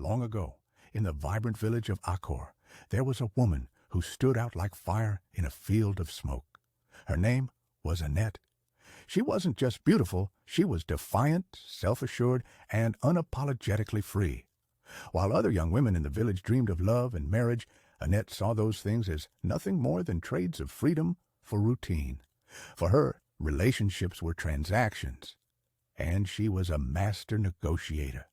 long ago, in the vibrant village of Akor, there was a woman who stood out like fire in a field of smoke. Her name was Annette. She wasn't just beautiful, she was defiant, self-assured, and unapologetically free. While other young women in the village dreamed of love and marriage, Annette saw those things as nothing more than trades of freedom for routine. For her, relationships were transactions, and she was a master negotiator.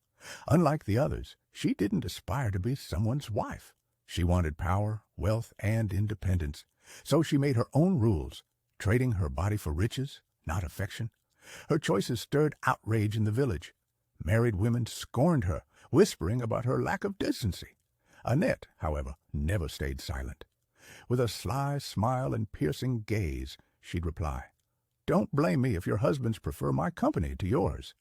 Unlike the others, she didn't aspire to be someone's wife. She wanted power, wealth, and independence. So she made her own rules, trading her body for riches, not affection. Her choices stirred outrage in the village. Married women scorned her, whispering about her lack of decency. Annette, however, never stayed silent. With a sly smile and piercing gaze, she'd reply, "Don't blame me if your husbands prefer my company to yours."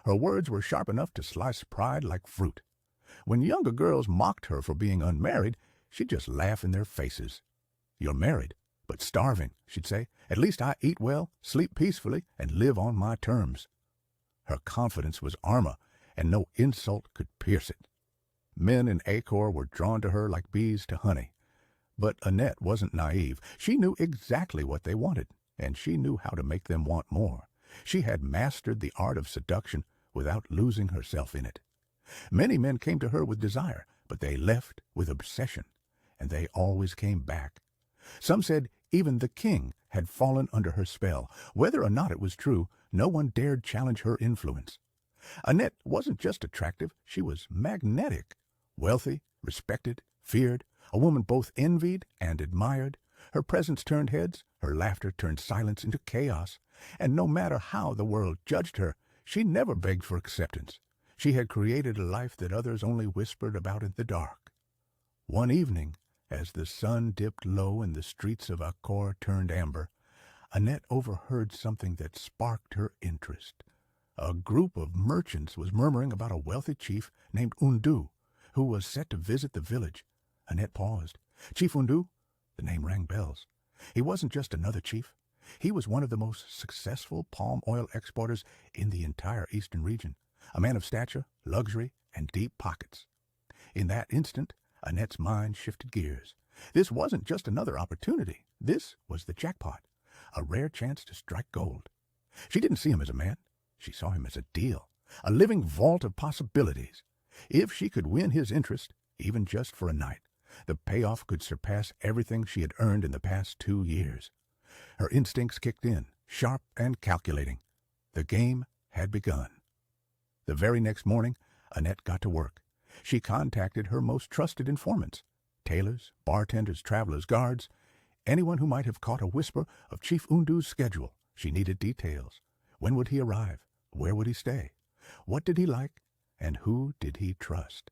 Her words were sharp enough to slice pride like fruit. When younger girls mocked her for being unmarried, she'd just laugh in their faces. "You're married, but starving," she'd say. "At least I eat well, sleep peacefully, and live on my terms." Her confidence was armor, and no insult could pierce it. Men in Acor were drawn to her like bees to honey. But Annette wasn't naive. She knew exactly what they wanted, and she knew how to make them want more. She had mastered the art of seduction without losing herself in it. Many men came to her with desire, but they left with obsession, and they always came back. Some said even the king had fallen under her spell. Whether or not it was true, no one dared challenge her influence. Annette wasn't just attractive, she was magnetic. Wealthy, respected, feared, a woman both envied and admired. Her presence turned heads, her laughter turned silence into chaos, and no matter how the world judged her, she never begged for acceptance. She had created a life that others only whispered about in the dark. One evening, as the sun dipped low and the streets of Akor turned amber, Annette overheard something that sparked her interest. A group of merchants was murmuring about a wealthy chief named Undu, who was set to visit the village. Annette paused. Chief Undu? The name rang bells. He wasn't just another chief. He was one of the most successful palm oil exporters in the entire eastern region, a man of stature, luxury, and deep pockets. In that instant, Annette's mind shifted gears. This wasn't just another opportunity. This was the jackpot, a rare chance to strike gold. She didn't see him as a man. She saw him as a deal, a living vault of possibilities. If she could win his interest, even just for a night, the payoff could surpass everything she had earned in the past 2 years. Her instincts kicked in, sharp and calculating. The game had begun. The very next morning, Annette got to work. She contacted her most trusted informants, tailors, bartenders, travelers, guards, anyone who might have caught a whisper of Chief Undu's schedule. She needed details. When would he arrive? Where would he stay? What did he like? And who did he trust?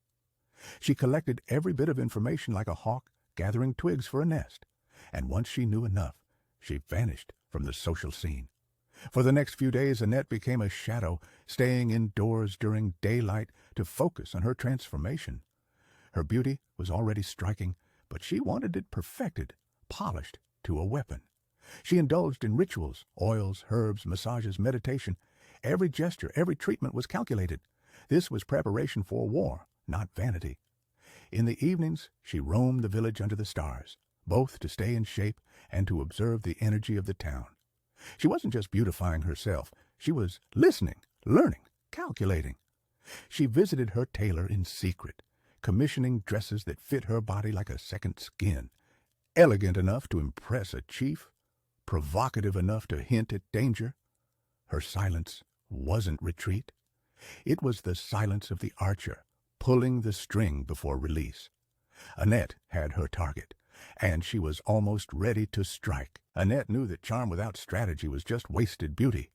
She collected every bit of information like a hawk gathering twigs for a nest, and once she knew enough, she vanished from the social scene. For the next few days, Annette became a shadow, staying indoors during daylight to focus on her transformation. Her beauty was already striking, but she wanted it perfected, polished to a weapon. She indulged in rituals, oils, herbs, massages, meditation. Every gesture, every treatment was calculated. This was preparation for war, not vanity. In the evenings, she roamed the village under the stars, both to stay in shape and to observe the energy of the town. She wasn't just beautifying herself. She was listening, learning, calculating. She visited her tailor in secret, commissioning dresses that fit her body like a second skin, elegant enough to impress a chief, provocative enough to hint at danger. Her silence wasn't retreat. It was the silence of the archer, pulling the string before release. Annette had her target, and she was almost ready to strike. Annette knew that charm without strategy was just wasted beauty.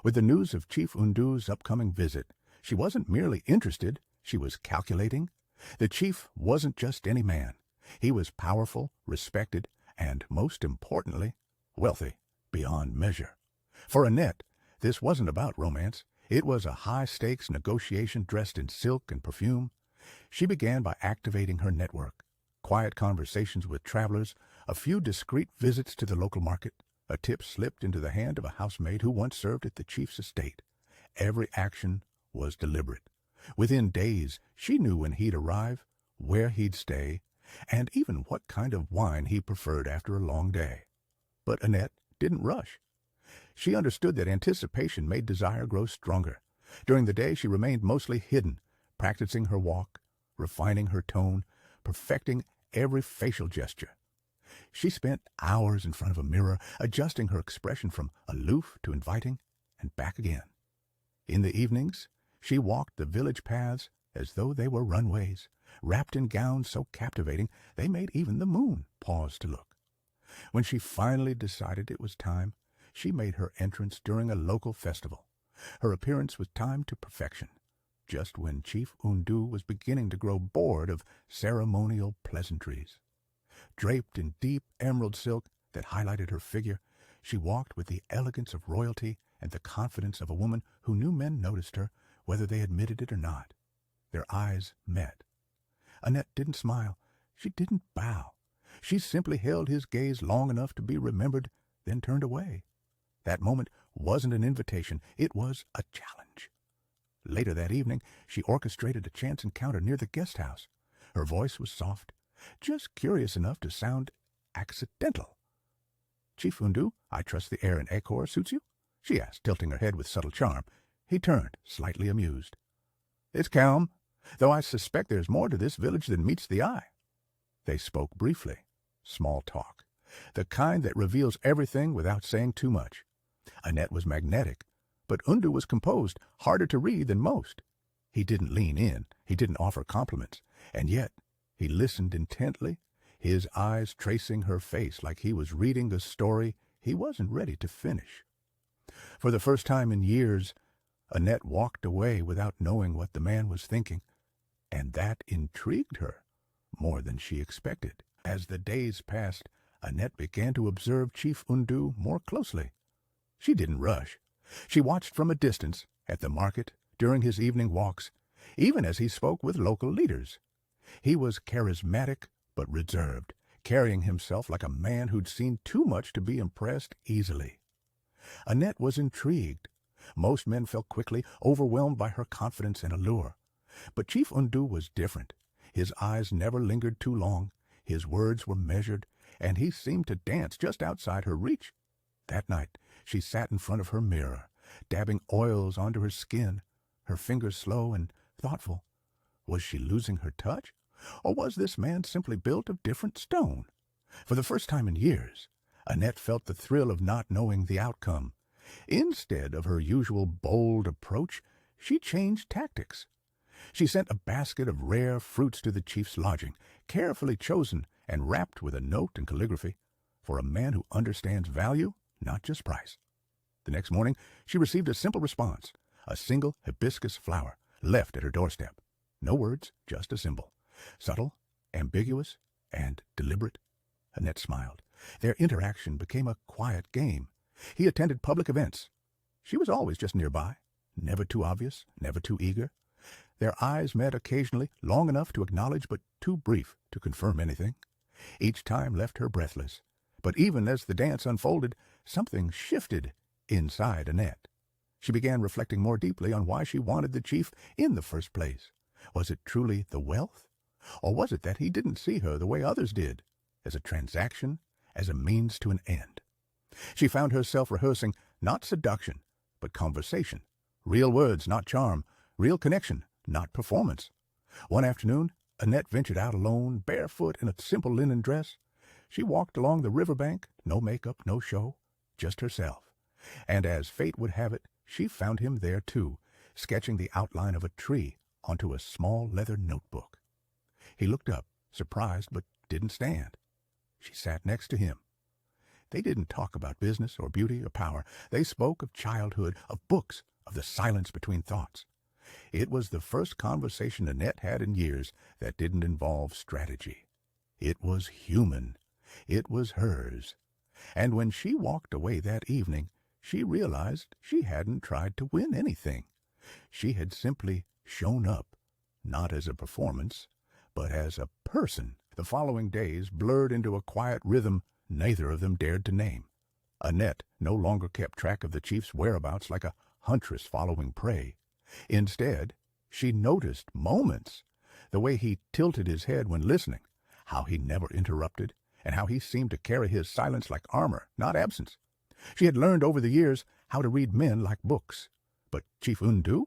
With the news of Chief Undu's upcoming visit, she wasn't merely interested, she was calculating. The chief wasn't just any man. He was powerful, respected, and, most importantly, wealthy beyond measure. For Annette, this wasn't about romance. It was a high-stakes negotiation dressed in silk and perfume. She began by activating her network. Quiet conversations with travelers, a few discreet visits to the local market, a tip slipped into the hand of a housemaid who once served at the chief's estate. Every action was deliberate. Within days, she knew when he'd arrive, where he'd stay, and even what kind of wine he preferred after a long day. But Annette didn't rush. She understood that anticipation made desire grow stronger. During the day, she remained mostly hidden, practicing her walk, refining her tone, perfecting every facial gesture. She spent hours in front of a mirror, adjusting her expression from aloof to inviting and back again. In the evenings, she walked the village paths as though they were runways, wrapped in gowns so captivating they made even the moon pause to look. When she finally decided it was time, she made her entrance during a local festival. Her appearance was timed to perfection, just when Chief Undu was beginning to grow bored of ceremonial pleasantries. Draped in deep emerald silk that highlighted her figure, she walked with the elegance of royalty and the confidence of a woman who knew men noticed her, whether they admitted it or not. Their eyes met. Annette didn't smile. She didn't bow. She simply held his gaze long enough to be remembered, then turned away. That moment wasn't an invitation. It was a challenge. Later that evening, she orchestrated a chance encounter near the guest house. Her voice was soft, just curious enough to sound accidental. "Chief Undu, I trust the air in Acor suits you?" she asked, tilting her head with subtle charm. He turned, slightly amused. "It's calm, though I suspect there's more to this village than meets the eye." They spoke briefly. Small talk. The kind that reveals everything without saying too much. Annette was magnetic, but Undu was composed, harder to read than most. He didn't lean in, he didn't offer compliments, and yet he listened intently, his eyes tracing her face like he was reading a story he wasn't ready to finish. For the first time in years, Annette walked away without knowing what the man was thinking, and that intrigued her more than she expected. As the days passed, Annette began to observe Chief Undu more closely. She didn't rush. She watched from a distance, at the market, during his evening walks, even as he spoke with local leaders. He was charismatic but reserved, carrying himself like a man who'd seen too much to be impressed easily. Annette was intrigued. Most men felt quickly overwhelmed by her confidence and allure. But Chief Undu was different. His eyes never lingered too long, his words were measured, and he seemed to dance just outside her reach. That night she sat in front of her mirror, dabbing oils onto her skin, her fingers slow and thoughtful. Was she losing her touch? Or was this man simply built of different stone? For the first time in years, Annette felt the thrill of not knowing the outcome. Instead of her usual bold approach, she changed tactics. She sent a basket of rare fruits to the chief's lodging, carefully chosen and wrapped with a note and calligraphy, for a man who understands value, not just price. The next morning, she received a simple response, a single hibiscus flower, left at her doorstep. No words, just a symbol. Subtle, ambiguous, and deliberate. Annette smiled. Their interaction became a quiet game. He attended public events. She was always just nearby, never too obvious, never too eager. Their eyes met occasionally, long enough to acknowledge but too brief to confirm anything. Each time left her breathless. But even as the dance unfolded, something shifted inside Annette. She began reflecting more deeply on why she wanted the chief in the first place. Was it truly the wealth? Or was it that he didn't see her the way others did, as a transaction, as a means to an end? She found herself rehearsing not seduction, but conversation. Real words, not charm. Real connection, not performance. One afternoon, Annette ventured out alone, barefoot in a simple linen dress. She walked along the riverbank, no makeup, no show, just herself. And as fate would have it, she found him there too, sketching the outline of a tree onto a small leather notebook. He looked up, surprised, but didn't stand. She sat next to him. They didn't talk about business or beauty or power. They spoke of childhood, of books, of the silence between thoughts. It was the first conversation Annette had in years that didn't involve strategy. It was human. It was hers. And when she walked away that evening, she realized she hadn't tried to win anything. She had simply shown up, not as a performance, but as a person. The following days blurred into a quiet rhythm neither of them dared to name. Annette no longer kept track of the chief's whereabouts like a huntress following prey. Instead, She noticed moments, the way he tilted his head when listening, how he never interrupted, and how he seemed to carry his silence like armor, not absence. She had learned over the years how to read men like books. But Chief Undu?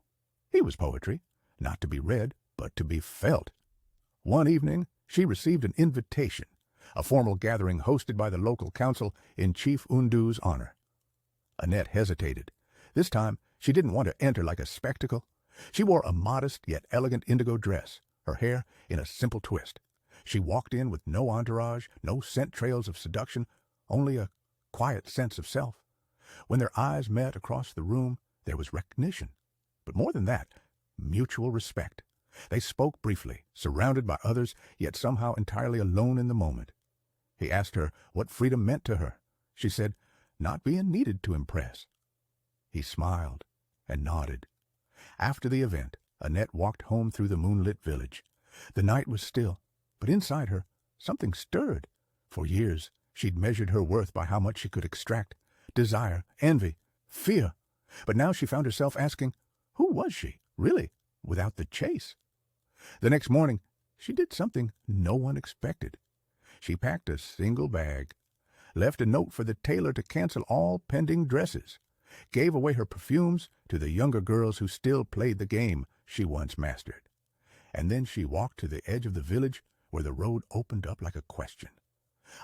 He was poetry, not to be read, but to be felt. One evening, she received an invitation, a formal gathering hosted by the local council in Chief Undu's honor. Annette hesitated. This time, she didn't want to enter like a spectacle. She wore a modest yet elegant indigo dress, her hair in a simple twist. She walked in with no entourage, no scent trails of seduction, only a quiet sense of self. When their eyes met across the room, there was recognition. But more than that, mutual respect. They spoke briefly, surrounded by others, yet somehow entirely alone in the moment. He asked her what freedom meant to her. She said, not being needed to impress. He smiled and nodded. After the event, Annette walked home through the moonlit village. The night was still, but inside her, something stirred. For years, she'd measured her worth by how much she could extract. Desire, envy, fear. But now she found herself asking, who was she, really, without the chase? The next morning, she did something no one expected. She packed a single bag, left a note for the tailor to cancel all pending dresses, gave away her perfumes to the younger girls who still played the game she once mastered. And then she walked to the edge of the village where the road opened up like a question.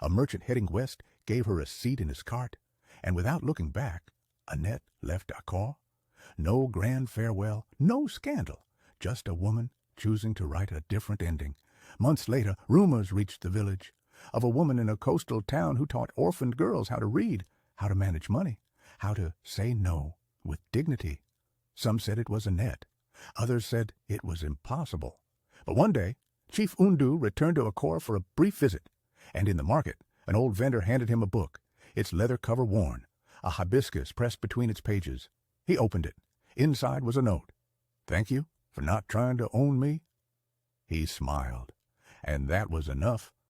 A merchant heading west gave her a seat in his cart, and without looking back, Annette left Acor. No grand farewell, no scandal, just a woman choosing to write a different ending. Months later, rumors reached the village of a woman in a coastal town who taught orphaned girls how to read, how to manage money, how to say no with dignity. Some said it was Annette. Others said it was impossible. But one day, Chief Undu returned to Acor for a brief visit, and in the market, an old vendor handed him a book, its leather cover worn, a hibiscus pressed between its pages. He opened it. Inside was a note. Thank you for not trying to own me. He smiled, and that was enough